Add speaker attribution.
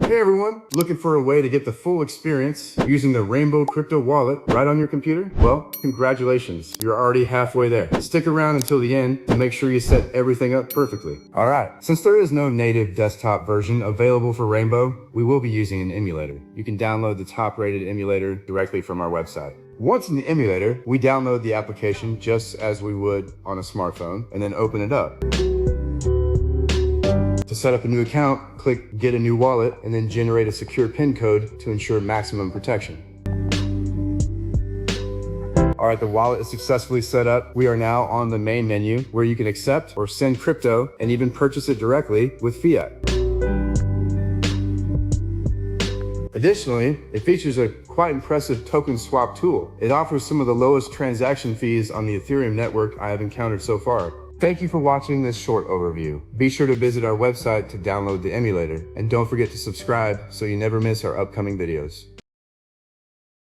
Speaker 1: Hey everyone, looking for a way to get the full experience using the Rainbow Crypto Wallet right on your computer? Well, congratulations, you're already halfway there. Stick around until the end to make sure you set everything up perfectly. Alright, since there is no native desktop version available for Rainbow, we will be using an emulator. You can download the top-rated emulator directly from our website. Once in the emulator, we download the application just as we would on a smartphone and then open it up. To set up a new account, click Get a New Wallet and then generate a secure PIN code to ensure maximum protection. Alright, the wallet is successfully set up. We are now on the main menu where you can accept or send crypto and even purchase it directly with fiat. Additionally, it features a quite impressive token swap tool. It offers some of the lowest transaction fees on the Ethereum network I have encountered so far. Thank you for watching this short overview. Be sure to visit our website to download the emulator, and don't forget to subscribe so you never miss our upcoming videos.